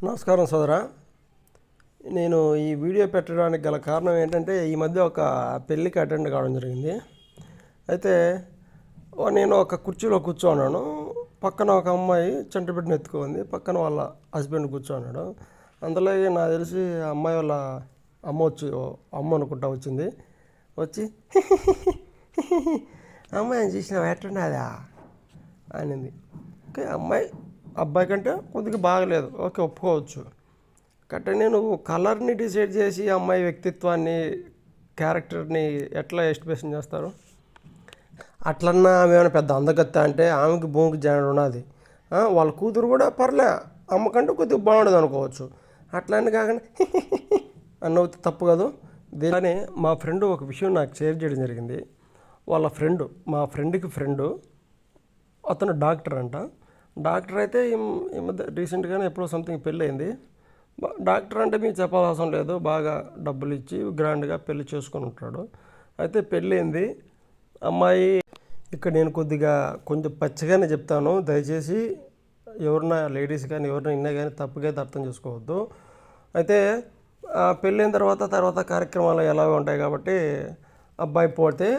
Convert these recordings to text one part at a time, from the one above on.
నమస్కారం సోదరా. నేను ఈ వీడియో పెట్టడానికి గల కారణం ఏంటంటే, ఈ మధ్య ఒక పెళ్ళికి అటెండ్ కావడం జరిగింది. అయితే నేను ఒక కుర్చీలో కూర్చోన్నాను. పక్కన ఒక అమ్మాయి చంటిబిడ్డను ఎత్తుకుంది. పక్కన వాళ్ళ హస్బెండ్ కూర్చోన్నాడు. అందులోకి నాకు తెలిసి ఆ అమ్మాయి వాళ్ళ అమ్మ అనుకుంటా వచ్చింది. వచ్చి అమ్మాయిని చూసినావు ఎట్టున్నదా అనింది. ఓకే, అబ్బాయి కంటే కొద్దిగా బాగలేదు, ఓకే, ఒప్పుకోవచ్చు. కట్టనే నువ్వు కలర్ని డిసైడ్ చేసి అమ్మాయి వ్యక్తిత్వాన్ని, క్యారెక్టర్ని ఎట్లా ఎస్టిమేషన్ చేస్తారు? అట్లన్నా ఆమె ఏమైనా పెద్ద అందగత్త అంటే ఆమెకి భూమికి జాయిన్ ఉన్నది. వాళ్ళ కూతురు కూడా పర్లే, అమ్మకంటే కొద్దిగా బాగుండదు అనుకోవచ్చు. అట్లని కాకుండా అన్నవుతే తప్పు కాదు. దీనినే మా ఫ్రెండ్ ఒక విషయం నాకు షేర్ చేయడం జరిగింది. వాళ్ళ ఫ్రెండు, మా ఫ్రెండ్కి ఫ్రెండు, అతను డాక్టర్ అంట. డాక్టర్ అయితే ఈ మధ్య రీసెంట్గానే ఎప్పుడో సంథింగ్ పెళ్ళి అయింది. డాక్టర్ అంటే మీకు చెప్పాల్సిన లేదు, బాగా డబ్బులు ఇచ్చి గ్రాండ్గా పెళ్లి చేసుకొని ఉంటాడు. అయితే పెళ్ళయింది అమ్మాయి. ఇక్కడ నేను కొంచెం పచ్చిగానే చెప్తాను, దయచేసి ఎవరన్నా లేడీస్ కానీ ఎవరైనా ఇన్నా కానీ తప్పుగా అయితే అర్థం చేసుకోవద్దు. అయితే పెళ్ళైన తర్వాత కార్యక్రమాలు ఎలాగో ఉంటాయి కాబట్టి అబ్బాయి పోతే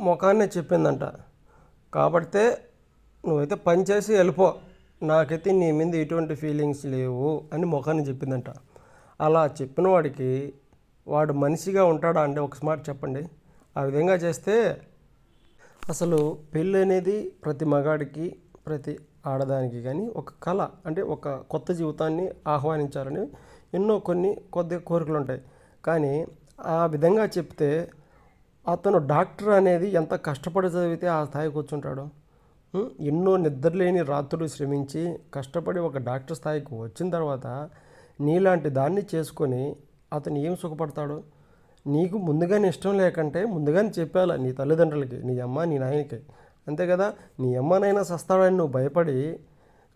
ముఖాన్నే చెప్పిందంట, కాబట్టి నువ్వైతే పని చేసి వెళ్ళిపో, నాకైతే నీ మీద ఎటువంటి ఫీలింగ్స్ లేవు అని ముఖాన్ని చెప్పిందంట. అలా చెప్పిన వాడికి వాడు మనిషిగా ఉంటాడా అంటే ఒక స్మార్ట్ చెప్పండి. ఆ విధంగా చేస్తే అసలు పెళ్ళి అనేది ప్రతి మగాడికి, ప్రతి ఆడదానికి కానీ ఒక కళ, అంటే ఒక కొత్త జీవితాన్ని ఆహ్వానించాలని కొద్దిగా కోరికలు ఉంటాయి. కానీ ఆ విధంగా చెప్తే అతను డాక్టర్ అనేది ఎంత కష్టపడి చదివితే ఆ స్థాయికి వచ్చుంటాడు. ఎన్నో నిద్రలేని రాత్రులు శ్రమించి కష్టపడి ఒక డాక్టర్ స్థాయికి వచ్చిన తర్వాత నీలాంటి దాన్ని చేసుకొని అతను ఏం సుఖపడతాడు? నీకు ముందుగానే ఇష్టం లేకంటే ముందుగానే చెప్పాలా నీ తల్లిదండ్రులకి, నీ అమ్మ నీ నాయనకి, అంతే కదా. నీ అమ్మనైనా సస్తాడని నువ్వు భయపడి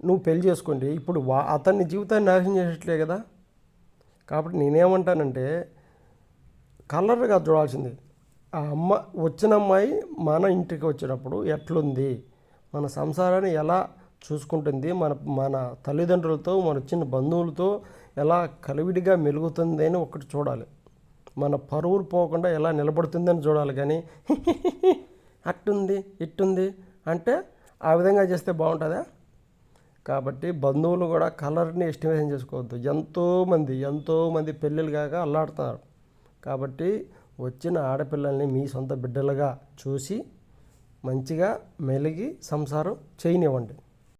నువ్వు పెళ్లి చేసుకోండి. ఇప్పుడు అతన్ని జీవితాన్ని నాశనం చేసేట్లే కదా. కాబట్టి నేనేమంటానంటే కలర్గా చూడాల్సింది. ఆ వచ్చిన అమ్మాయి మన ఇంటికి వచ్చినప్పుడు ఎట్లుంది, మన సంసారాన్ని ఎలా చూసుకుంటుంది, మన తల్లిదండ్రులతో, మన చిన్న బంధువులతో ఎలా కలివిడిగా మెలుగుతుంది అని ఒకటి చూడాలి. మన పరువులు పోకుండా ఎలా నిలబడుతుందని చూడాలి. కానీ అట్టుంది ఇట్టుంది అంటే ఆ విధంగా చేస్తే బాగుంటుందా? కాబట్టి బంధువులు కూడా కలర్ని ఎస్టిమేషన్ చేసుకోవద్దు. ఎంతోమంది పెళ్ళిళ్ళు కాక అల్లాడుతున్నారు. కాబట్టి వచ్చిన ఆడపిల్లల్ని మీ సొంత బిడ్డలుగా చూసి మంచిగా మెలిగి సంసారం చేయనివ్వండి.